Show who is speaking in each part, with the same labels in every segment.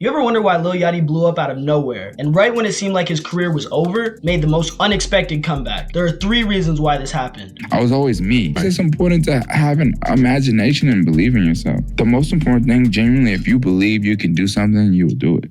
Speaker 1: You ever wonder why Lil Yachty blew up out of nowhere, and right when it seemed like his career was over, made the most unexpected comeback? There are 3 reasons why this happened.
Speaker 2: I was always me. It's important to have an imagination and believe in yourself. The most important thing, genuinely, if you believe you can do something, you will do it.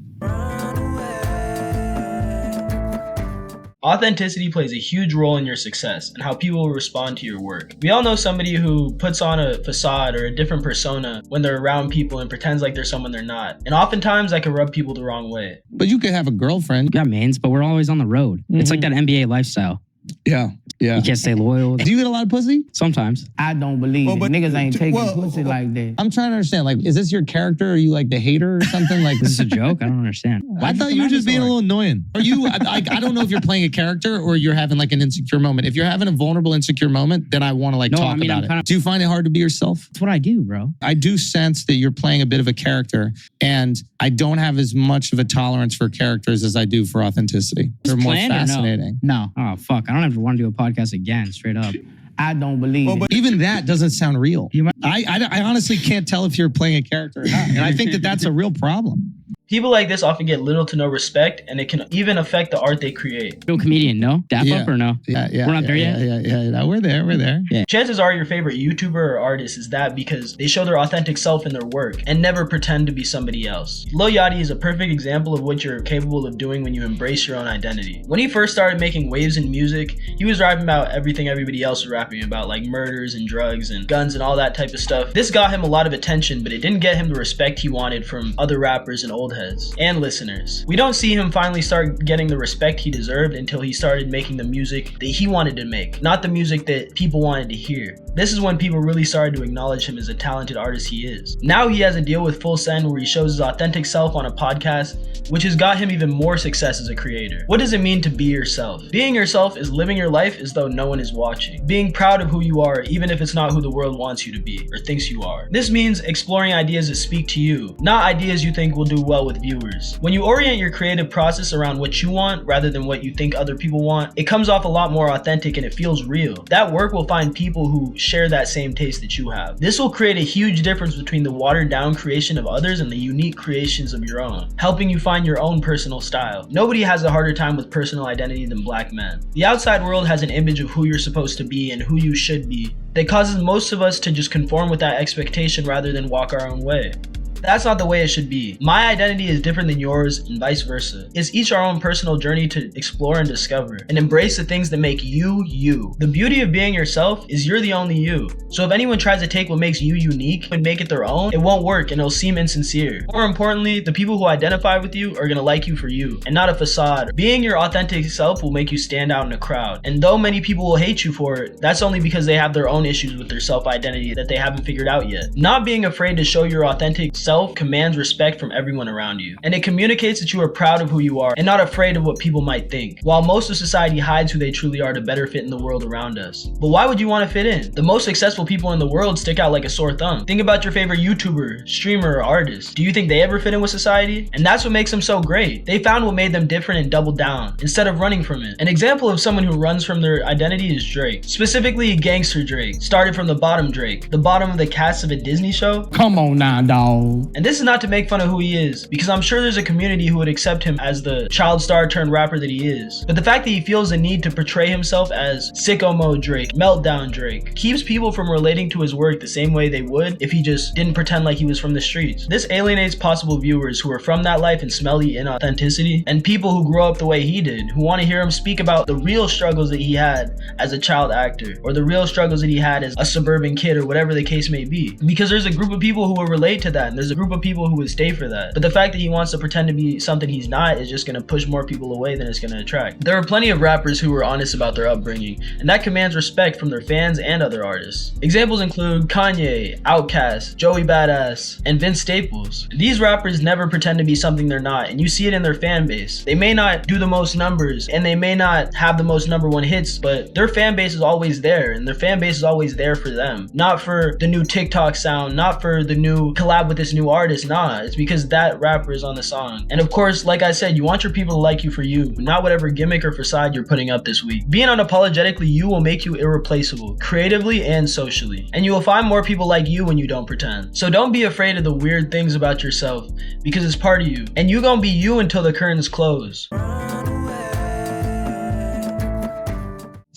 Speaker 1: Authenticity plays a huge role in your success and how people will respond to your work. We all know somebody who puts on a facade or a different persona when they're around people and pretends like they're someone they're not. And oftentimes that can rub people the wrong way.
Speaker 3: But you could have a girlfriend.
Speaker 4: We got mains, but we're always on the road. Mm-hmm. It's like that NBA lifestyle.
Speaker 3: Yeah.
Speaker 4: You can't stay loyal.
Speaker 3: Do you get a lot of pussy?
Speaker 4: Sometimes.
Speaker 5: I don't believe it. Niggas ain't taking pussy like that.
Speaker 3: I'm trying to understand. Like, is this your character? Are you like the hater or something? Like,
Speaker 4: this is a joke? I don't understand.
Speaker 3: I thought you were just being a little annoying. Are you? I don't know if you're playing a character or you're having like an insecure moment. If you're having a vulnerable, insecure moment, then I want to talk about it. Do you find it hard to be yourself?
Speaker 4: That's what I do, bro.
Speaker 3: I do sense that you're playing a bit of a character, and I don't have as much of a tolerance for characters as I do for authenticity. They're more fascinating.
Speaker 4: No. Oh, fuck. I don't ever want to do a podcast again, straight up.
Speaker 5: I don't believe it.
Speaker 3: But even that doesn't sound real. I honestly can't tell if you're playing a character or not. And I think that that's a real problem.
Speaker 1: People like this often get little to no respect, and it can even affect the art they create.
Speaker 4: Real comedian, no? Dap up or no?
Speaker 3: Yeah.
Speaker 4: We're not there yet?
Speaker 3: Yeah. We're there.
Speaker 1: Yeah. Chances are your favorite YouTuber or artist is that because they show their authentic self in their work and never pretend to be somebody else. Lil Yachty is a perfect example of what you're capable of doing when you embrace your own identity. When he first started making waves in music, he was rapping about everything everybody else was rapping about, like murders and drugs and guns and all that type of stuff. This got him a lot of attention, but it didn't get him the respect he wanted from other rappers and old heads and listeners. We don't see him finally start getting the respect he deserved until he started making the music that he wanted to make, not the music that people wanted to hear. This is when people really started to acknowledge him as a talented artist he is. Now he has a deal with Full Send where he shows his authentic self on a podcast, which has got him even more success as a creator. What does it mean to be yourself? Being yourself is living your life as though no one is watching. Being proud of who you are, even if it's not who the world wants you to be or thinks you are. This means exploring ideas that speak to you, not ideas you think will do well with viewers. When you orient your creative process around what you want rather than what you think other people want, it comes off a lot more authentic and it feels real. That work will find people who share that same taste that you have. This will create a huge difference between the watered down creation of others and the unique creations of your own, helping you find your own personal style. Nobody has a harder time with personal identity than black men. The outside world has an image of who you're supposed to be and who you should be that causes most of us to just conform with that expectation rather than walk our own way. That's not the way it should be. My identity is different than yours and vice versa. It's each our own personal journey to explore and discover and embrace the things that make you, you. The beauty of being yourself is you're the only you. So if anyone tries to take what makes you unique and make it their own, it won't work and it'll seem insincere. More importantly, the people who identify with you are gonna like you for you and not a facade. Being your authentic self will make you stand out in a crowd. And though many people will hate you for it, that's only because they have their own issues with their self-identity that they haven't figured out yet. Not being afraid to show your authentic self commands respect from everyone around you, and it communicates that you are proud of who you are and not afraid of what people might think, while most of society hides who they truly are to better fit in the world around us. But why would you want to fit in? The most successful people in the world stick out like a sore thumb. Think about your favorite YouTuber, streamer, or artist. Do you think they ever fit in with society? And that's what makes them so great. They found what made them different and doubled down instead of running from it. An example of someone who runs from their identity is Drake, specifically Gangster Drake. Started from the bottom Drake, the bottom of the cast of a Disney show.
Speaker 5: Come on now, dawg.
Speaker 1: And this is not to make fun of who he is, because I'm sure there's a community who would accept him as the child star turned rapper that he is. But the fact that he feels the need to portray himself as sicko mode Drake, meltdown Drake, keeps people from relating to his work the same way they would if he just didn't pretend like he was from the streets. This alienates possible viewers who are from that life and smell the inauthenticity, and people who grew up the way he did, who want to hear him speak about the real struggles that he had as a child actor, or the real struggles that he had as a suburban kid, or whatever the case may be. Because there's a group of people who will relate to that, and there's a group of people who would stay for that. But the fact that he wants to pretend to be something he's not is just gonna push more people away than it's gonna attract. There are plenty of rappers who are honest about their upbringing, and that commands respect from their fans and other artists. Examples include Kanye, Outkast, Joey Badass, and Vince Staples. These rappers never pretend to be something they're not, and you see it in their fan base. They may not do the most numbers, and they may not have the most #1 hits, but their fan base is always there, and their fan base is always there for them. Not for the new TikTok sound, not for the new collab with this new new artist. Nah, it's because that rapper is on the song. And of course, like I said, you want your people to like you for you, not whatever gimmick or facade you're putting up this week. Being unapologetically you will make you irreplaceable, creatively and socially. And you will find more people like you when you don't pretend. So don't be afraid of the weird things about yourself, because it's part of you. And you gonna be you until the curtains close.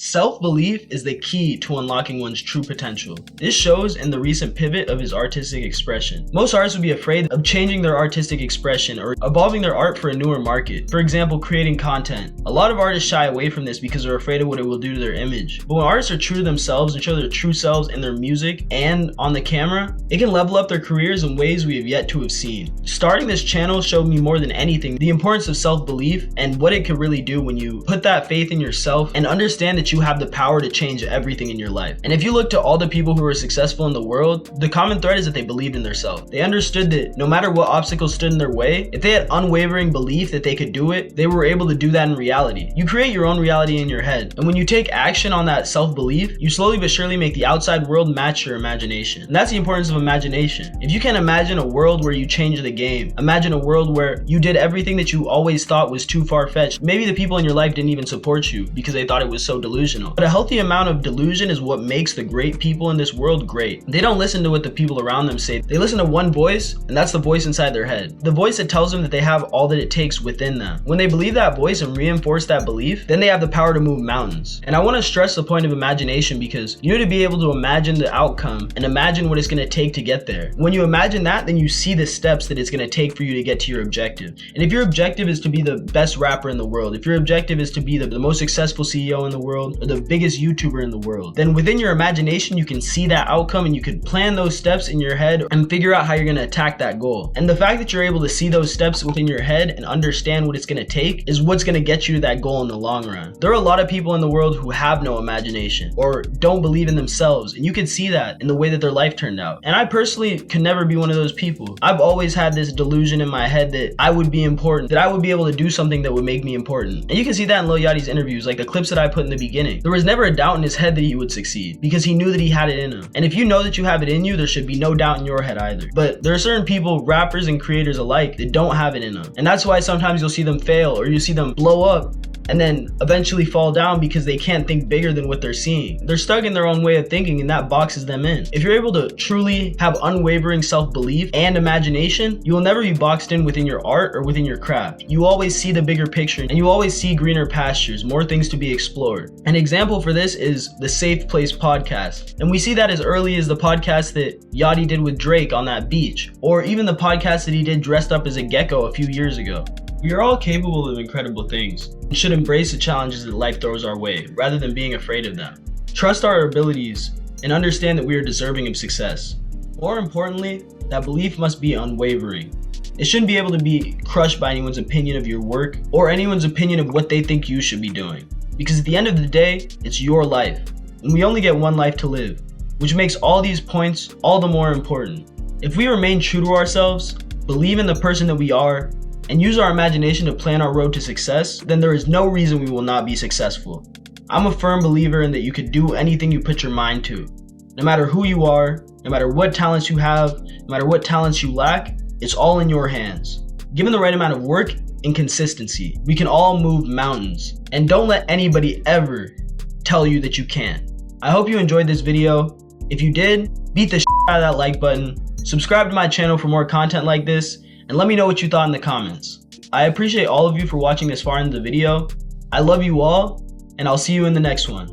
Speaker 1: Self-belief is the key to unlocking one's true potential. This shows in the recent pivot of his artistic expression. Most artists would be afraid of changing their artistic expression or evolving their art for a newer market. For example, creating content. A lot of artists shy away from this because they're afraid of what it will do to their image. But when artists are true to themselves and show their true selves in their music and on the camera, it can level up their careers in ways we have yet to have seen. Starting this channel showed me more than anything the importance of self-belief and what it can really do when you put that faith in yourself and understand that you have the power to change everything in your life. And if you look to all the people who are successful in the world, the common thread is that they believed in themselves. They understood that no matter what obstacles stood in their way, if they had unwavering belief that they could do it, they were able to do that in reality. You create your own reality in your head, and when you take action on that self-belief, you slowly but surely make the outside world match your imagination. And that's the importance of imagination. If you can imagine a world where you change the game, imagine a world where you did everything that you always thought was too far-fetched. Maybe the people in your life didn't even support you because they thought it was so delusional. But a healthy amount of delusion is what makes the great people in this world great. They don't listen to what the people around them say. They listen to one voice, and that's the voice inside their head. The voice that tells them that they have all that it takes within them. When they believe that voice and reinforce that belief, then they have the power to move mountains. And I want to stress the point of imagination because you need to be able to imagine the outcome and imagine what it's going to take to get there. When you imagine that, then you see the steps that it's going to take for you to get to your objective. And if your objective is to be the best rapper in the world, if your objective is to be the most successful CEO in the world, or the biggest YouTuber in the world, then within your imagination you can see that outcome and you can plan those steps in your head and figure out how you're going to attack that goal. And the fact that you're able to see those steps within your head and understand what it's going to take is what's going to get you to that goal in the long run. There are a lot of people in the world who have no imagination or don't believe in themselves, and you can see that in the way that their life turned out. And I personally could never be one of those people. I've always had this delusion in my head that I would be important, that I would be able to do something that would make me important. And you can see that in Lil Yachty's interviews, like the clips that I put in the beginning. There was never a doubt in his head that he would succeed because he knew that he had it in him. And if you know that you have it in you, there should be no doubt in your head either. But there are certain people, rappers and creators alike, that don't have it in them. And that's why sometimes you'll see them fail or you see them blow up and then eventually fall down because they can't think bigger than what they're seeing. They're stuck in their own way of thinking, and that boxes them in. If you're able to truly have unwavering self-belief and imagination, you will never be boxed in within your art or within your craft. You always see the bigger picture, and you always see greener pastures, more things to be explored. An example for this is the Safe Place podcast. And we see that as early as the podcast that Yachty did with Drake on that beach, or even the podcast that he did dressed up as a gecko a few years ago. We are all capable of incredible things and should embrace the challenges that life throws our way rather than being afraid of them. Trust our abilities and understand that we are deserving of success. More importantly, that belief must be unwavering. It shouldn't be able to be crushed by anyone's opinion of your work or anyone's opinion of what they think you should be doing. Because at the end of the day, it's your life, and we only get one life to live, which makes all these points all the more important. If we remain true to ourselves, believe in the person that we are, and use our imagination to plan our road to success, then there is no reason we will not be successful. I'm a firm believer in that you could do anything you put your mind to. No matter who you are, no matter what talents you have, no matter what talents you lack, it's all in your hands. Given the right amount of work and consistency, we can all move mountains. And don't let anybody ever tell you that you can't. I hope you enjoyed this video. If you did, beat the shit out of that like button, subscribe to my channel for more content like this, and let me know what you thought in the comments. I appreciate all of you for watching this far into the video. I love you all, and I'll see you in the next one.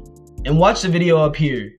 Speaker 1: And watch the video up here.